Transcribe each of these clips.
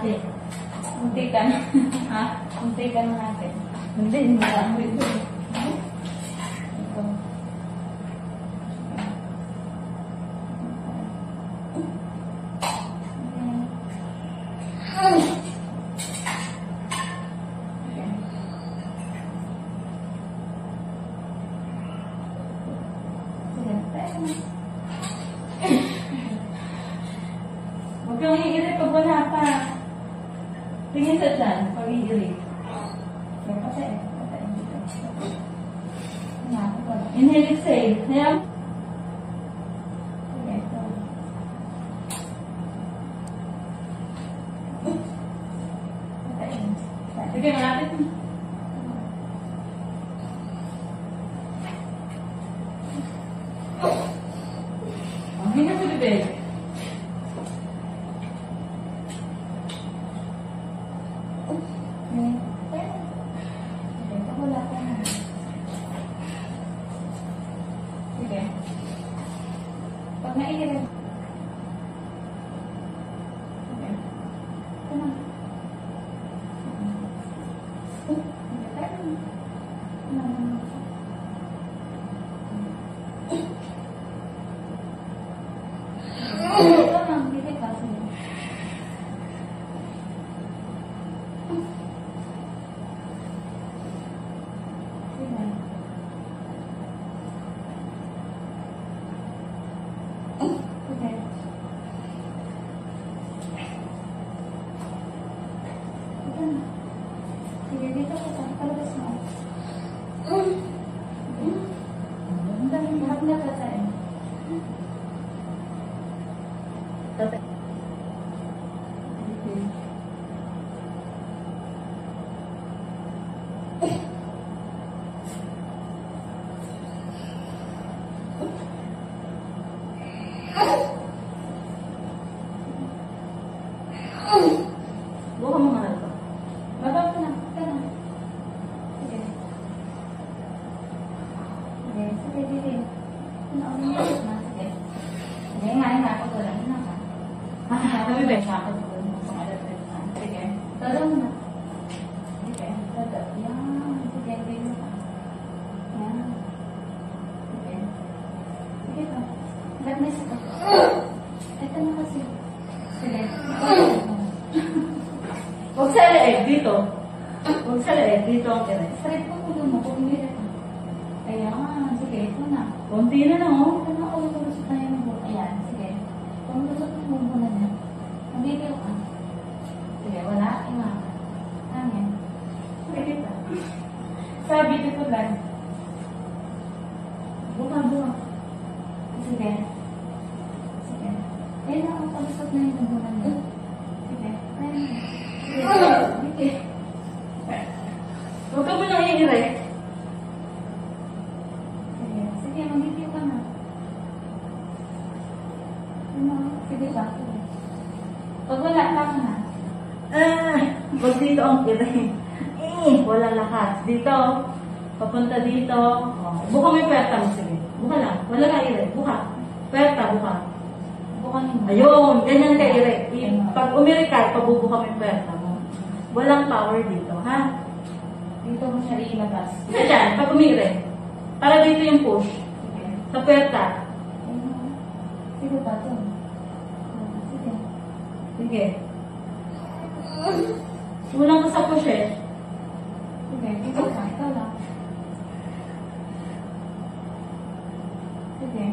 ate. Munti ka na. Ha? Munti ka na ate. Hindi, hindi lang. Ito. Huwag kang iirit pag wala pa. Tingin sa dyan, pag iirit. Patay. Inhale, exhale. Ayan. Sige, malapit. Hinga sa bibig. Sige. Pag naiirin. Sige. Come on. Sige, dito ka. Palabas mo. Ang daming lahat na tatay. Tatay. Buka mo nga ito. Babab ka na. Sige. Sige, sige. Sige. Sige, nga ako doon. Hina ka. Kami ba siya ako doon? Sige. Tadaw mo na. Sige. Tadaw. Yan. Sige, sige ka. Yan. Sige. Sige ka. Ba't may sika? Ito na kasi. Sige. Huwag sa leeg dito. Huwag sa leeg dito ang kira. Straight po po mo. Kung hindi ka. Ayan. Sige. Ito na. Kunti na lang. Ito na. Lusot na yung buhok. Ayan. Sige. Kung lusot na yung buhok na niya. Magigil ka. Sige. Wala. Inga ka. Ayan. Sige ka. Sabi dito lang. Buka. Sige. Sige. Ayan na. Palusot na yung buhok na niya. Sige. Ayan. Okay. Huwag ka mo nang i-erect. Sige. Sige, mag-itiw ka na. Sige ba? Pag wala ka na. Huwag dito ang erect. Wala lakas. Dito. Papunta dito. Buka mo yung puwerta mo. Sige. Buka lang. Wala ka i-erect. Buka. Puwerta, buka. Buka mo. Ayun. Ganyan ka i-erect. Pag umirik ka, pabubuka mo yung puwerta mo. Walang power dito, ha? Dito mo siya ilabas. Dito dyan, pag umire. Para dito yung push. Okay. Sa puwerta. Sige ba ito? Sige. Sige. Ulang ka sa push eh. Sige, ikaw lang. Ikaw lang. Sige.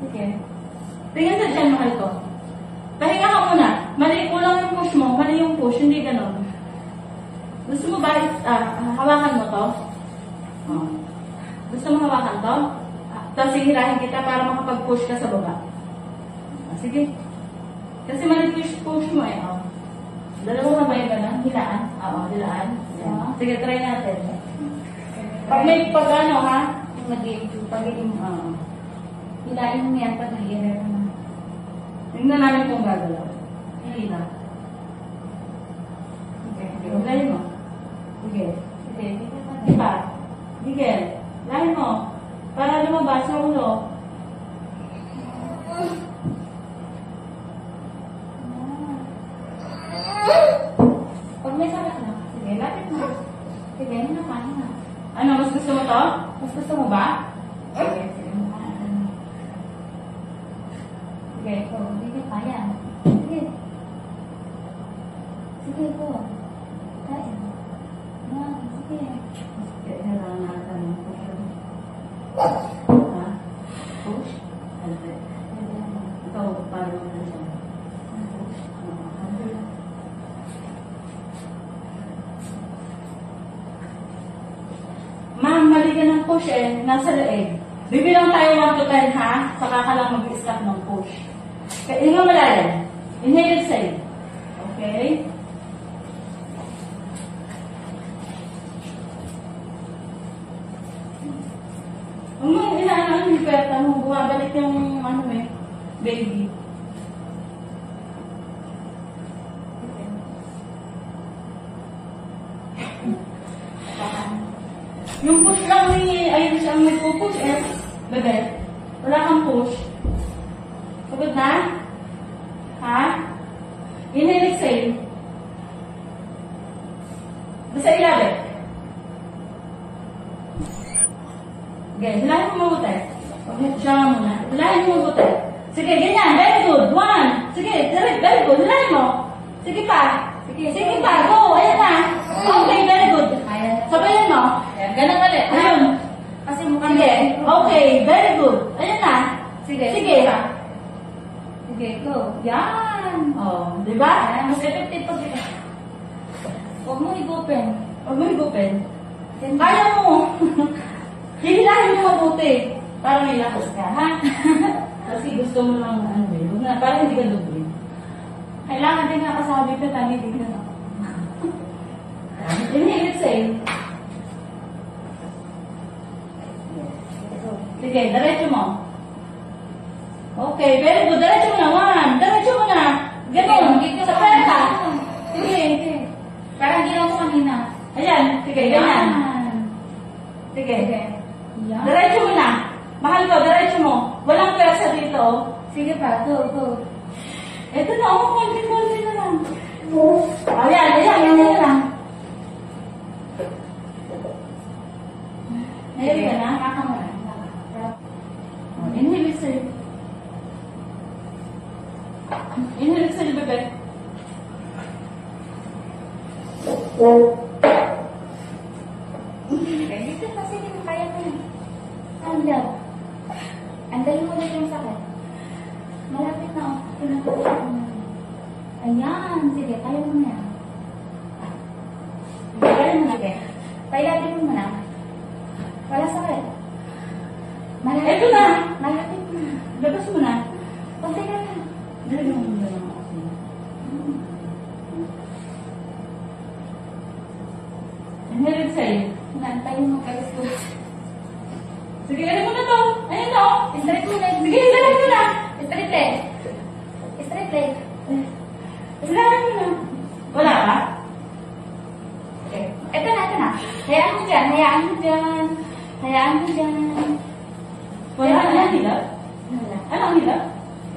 Sige. Tingnan sa dyan, mahal ko. Pahinga ka muna. Mali, kulang yung push mo. Mali yung push, hindi ganon. Gusto mo ba, hawakan mo to? Gusto mo hawakan to? Tapos hihirahin kita para makapag-push ka sa baba. Sige. Kasi mali push mo eh. Dalawang kamay ka na. Hilaan. Hilaan. Sige, try natin. Pag may pag-ano ha? Pag-iim. Hilain mo yan pag nahihirap na. Tingnan namin kung gagalaw. Hindi na. Sige. Lahin mo. Sige. Sige. Diba? Sige. Lahin mo. Para lumabas yung ulo. to? Mas gusto mo ba? Sige, sige. Sige, ito. Sige, kaya. Sige. Sige, ito. Kaya. Sige. Sige, kailangan natin. Ha? Push? Ikaw, parang na siya. Ma'am, mali ka ng push eh. Nasa leeg. Bibilang tayo 1 to 10 ha? Saka ka lang mag-stop ng push. Kaya ingat malalim. Inhale, exhale. Okay? Huwag mo inaano yung pwerta mo. Bumabalik yung ano eh, baby. Yung push lang ni Iris ang nagpo-push eh. Bebe, wala kang push. Pagod na? Ha? Inhale, exhale. Basta ilalim. Okay, hilahin mo mabuti. Siya muna. Hilahin mo mabuti. Sige, ganyan. Very good. 1. Sige, very good. Hilahin mo. Sige pa. Sige pa. Go. Ayan na. Okay, very good. Sabayan mo. Ganun ulit. Ayun. Kasi mukhang sige. Okay, very good. Ayan na. Sige. Sige. Sige, go. Yan. Oh, di ba? Mas effective pag ito. Huwag mo i-open. Huwag mo i-open. Kaya mo. Hihilahin mo mabuti. Para may lakas ka, ha? Kasi gusto mo lang, ano eh. Huwag na, para hindi ka doble. Kailangan din nakasabi ko, tani, bigyan ako. Inhale, exhale. Sige, diretso mo. Okay, very good. Diretso mo na. 1. Diretso mo na. Ganun. Sa pweta. Sige. Parang ginawa ko kanina. Ayan. Sige, ganyan. Sige. Yan. Diretso mo na. Mahal ko, diretso mo. Walang pwersa dito. Sige pa, go. Ito na, konti na lang. Ayan na lang. Ayan ka na? Kaka mo na. Inhale, exhale. Inhale, exhale, bebe. Dito kasi hindi kaya ko na. Andal. Andalin mo na yung sakit. Malapit na ako. Ayan. Sige, kaya mo na. Kaya mo na. Pailalim mo na. Wala sakit. Malapit. Ito na. Malapit na. Labas mo na. Kunti ka na. Dali mo na lang ako. Inhale, exhale. Nantayin mo kayo school. Sige, alam mo na to. Ayun to. Straight mo na. Sige, straight mo na. Straight leg. Straight leg. Straight mo na. Wala ka? Okay. Ito na. Hayaan mo dyan. Wala ang hilap? Ano ang hilap?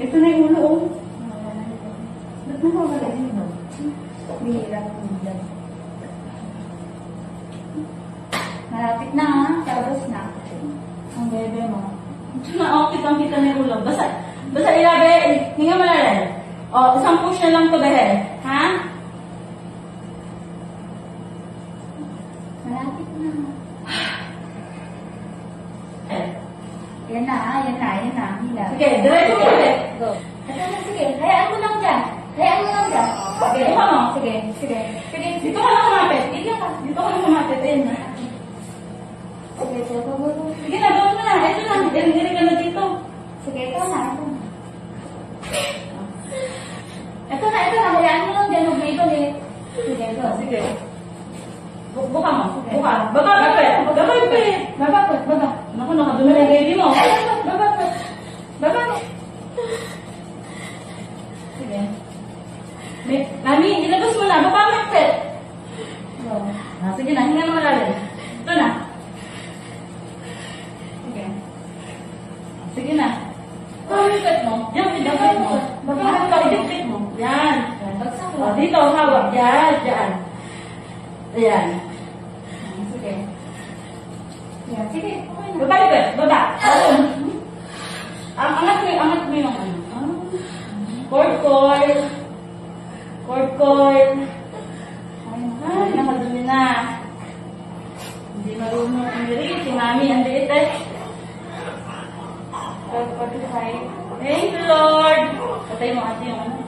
Ito na yung ulo. Ba't mo wala yung hilap? Mahirap ang hilap. Malapit na ha. Tapos na. Ang bebe mo. Okay, kita na yung ulo. Basta ilabe. Hinga malalim. O, isang push na lang to behe. Ha? Malapit na. Yan na. Hila. Sige, diretso mo ulit. Go. Sige, hayaan mo lang dyan. Sige, buka mo. Sige. Dito ka lang kumapit. Dito ka lang kumapit. Ayun na. Sige na, gawin mo na. Ito na. Diri ka na dito. Sige, ito na. Ito na. Hayaan mo lang dyan. Huwag na ibalik. Sige, ito. Sige. Buka mo. Buka. Baba. Naku, nakadumi na baby mo. Baba. Sige. Mami, ilabas mo na. Baba mo. Sige na. Hinga na malalim. Ito na. Sige na. Pagkat mo. Yung idapit mo. Bakit ka idapit mo? Yan. Dito, hawak. Yan. Ayan. Sige. Yan. Baba, baba. Angat mo yung ano. Cord. Ay, nakadumi na. Hindi marunong umiri. Si Mami, ang liit eh. Thank you, Lord. Patay mo ate yung ano.